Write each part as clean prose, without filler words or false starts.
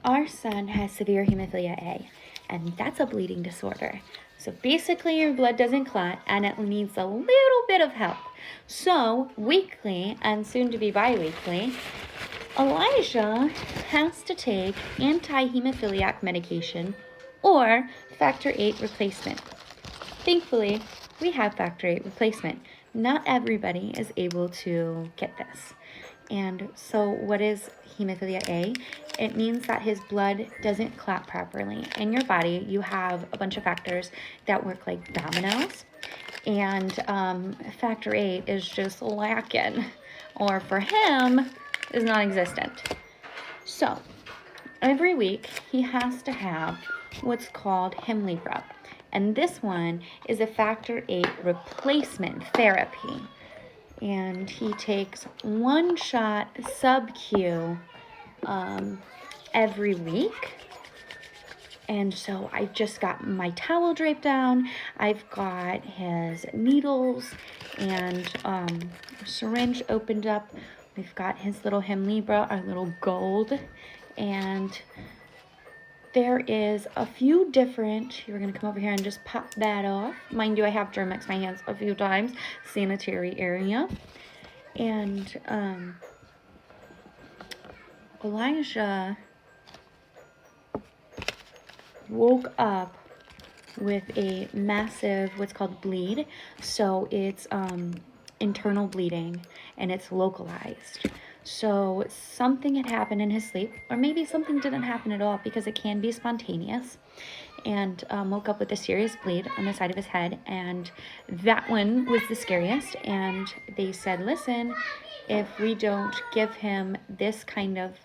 Our son has severe hemophilia A, and that's a bleeding disorder. So basically your blood doesn't clot and it needs a little bit of help. So weekly and soon to be bi-weekly, Elijah has to take anti-hemophiliac medication or factor VIII replacement. Thankfully, we have factor VIII replacement. Not everybody is able to get this. And so what is hemophilia A? It means that his blood doesn't clot properly. In your body, you have a bunch of factors that work like dominoes. And factor VIII is just lacking, or for him, is non-existent. So every week, he has to have what's called Hemlibra. And this one is a factor VIII replacement therapy. And he takes 1 shot sub-Q every week. And so I just got my towel draped down. I've got his needles and syringe opened up. We've got his little Hemlibra, our little gold. And there is a few different, you're going to come over here and just pop that off. Mind you, I have Germ-X my hands a few times, sanitary area. And Elijah woke up with a massive, what's called bleed. So it's internal bleeding and it's localized. So something had happened in his sleep, or maybe something didn't happen at all because it can be spontaneous, and woke up with a serious bleed on the side of his head. And that one was the scariest. And they said, listen, if we don't give him this kind of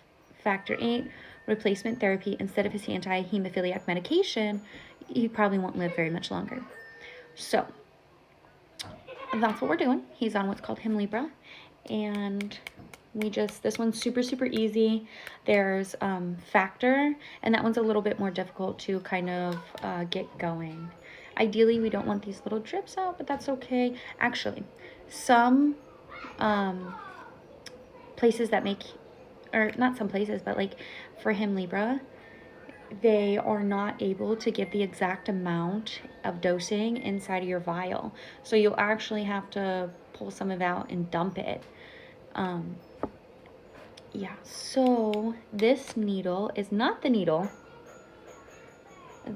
factor VIII replacement therapy instead of his anti-hemophiliac medication, he probably won't live very much longer. So that's what we're doing. He's on what's called Hemlibra, and this one's super, super easy. There's factor, and that one's a little bit more difficult to kind of get going. Ideally, we don't want these little drips out, but that's okay. Actually, some places that make, or not some places, but like for Hemlibra, they are not able to give the exact amount of dosing inside of your vial. So you'll actually have to pull some of it out and dump it. Yeah, so this needle is not the needle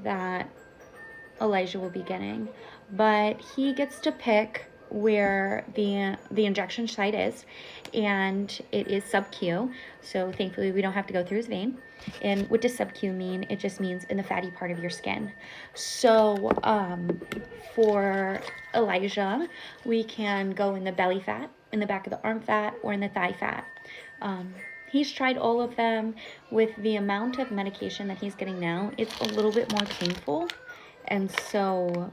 that Elijah will be getting, but he gets to pick where the injection site is, and it is sub-Q. So thankfully we don't have to go through his vein. And what does sub-Q mean? It just means in the fatty part of your skin. So for Elijah, we can go in the belly fat, in the back of the arm fat, or in the thigh fat. He's tried all of them. With the amount of medication that he's getting now, it's a little bit more painful. And so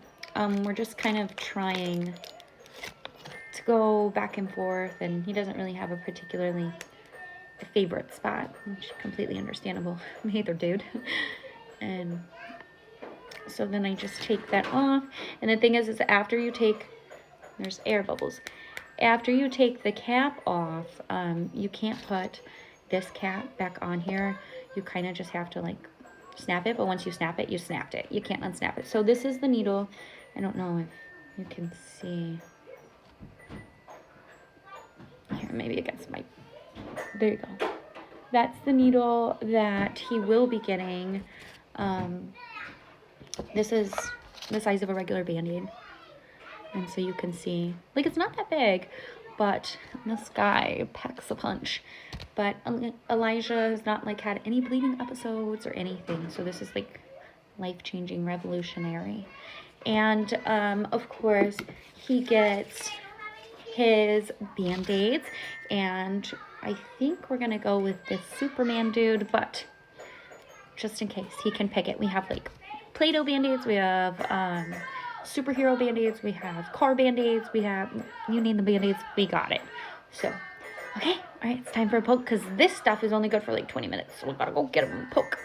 we're just kind of trying to go back and forth, and he doesn't really have a particularly favorite spot, which is completely understandable. I'm either dude. And so then I just take that off. And the thing is after you take, there's air bubbles. After you take the cap off, you can't put this cap back on here. You kind of just have to like snap it, but once you snap it, you snapped it. You can't unsnap it. So this is the needle. I don't know if you can see. Here, maybe against my, there you go. That's the needle that he will be getting. This is the size of a regular Band-Aid. And so you can see, like, it's not that big, but this guy packs a punch. But Elijah has not like had any bleeding episodes or anything. So this is like life-changing, revolutionary. And of course, he gets his Band-Aids, and I think we're gonna go with this Superman dude, but just in case he can pick it. We have like Play-Doh Band-Aids, we have superhero Band-Aids, we have car Band-Aids, we have, you name the Band-Aids, we got it. So, okay, all right, it's time for a poke, because this stuff is only good for like 20 minutes, so we gotta go get him a poke.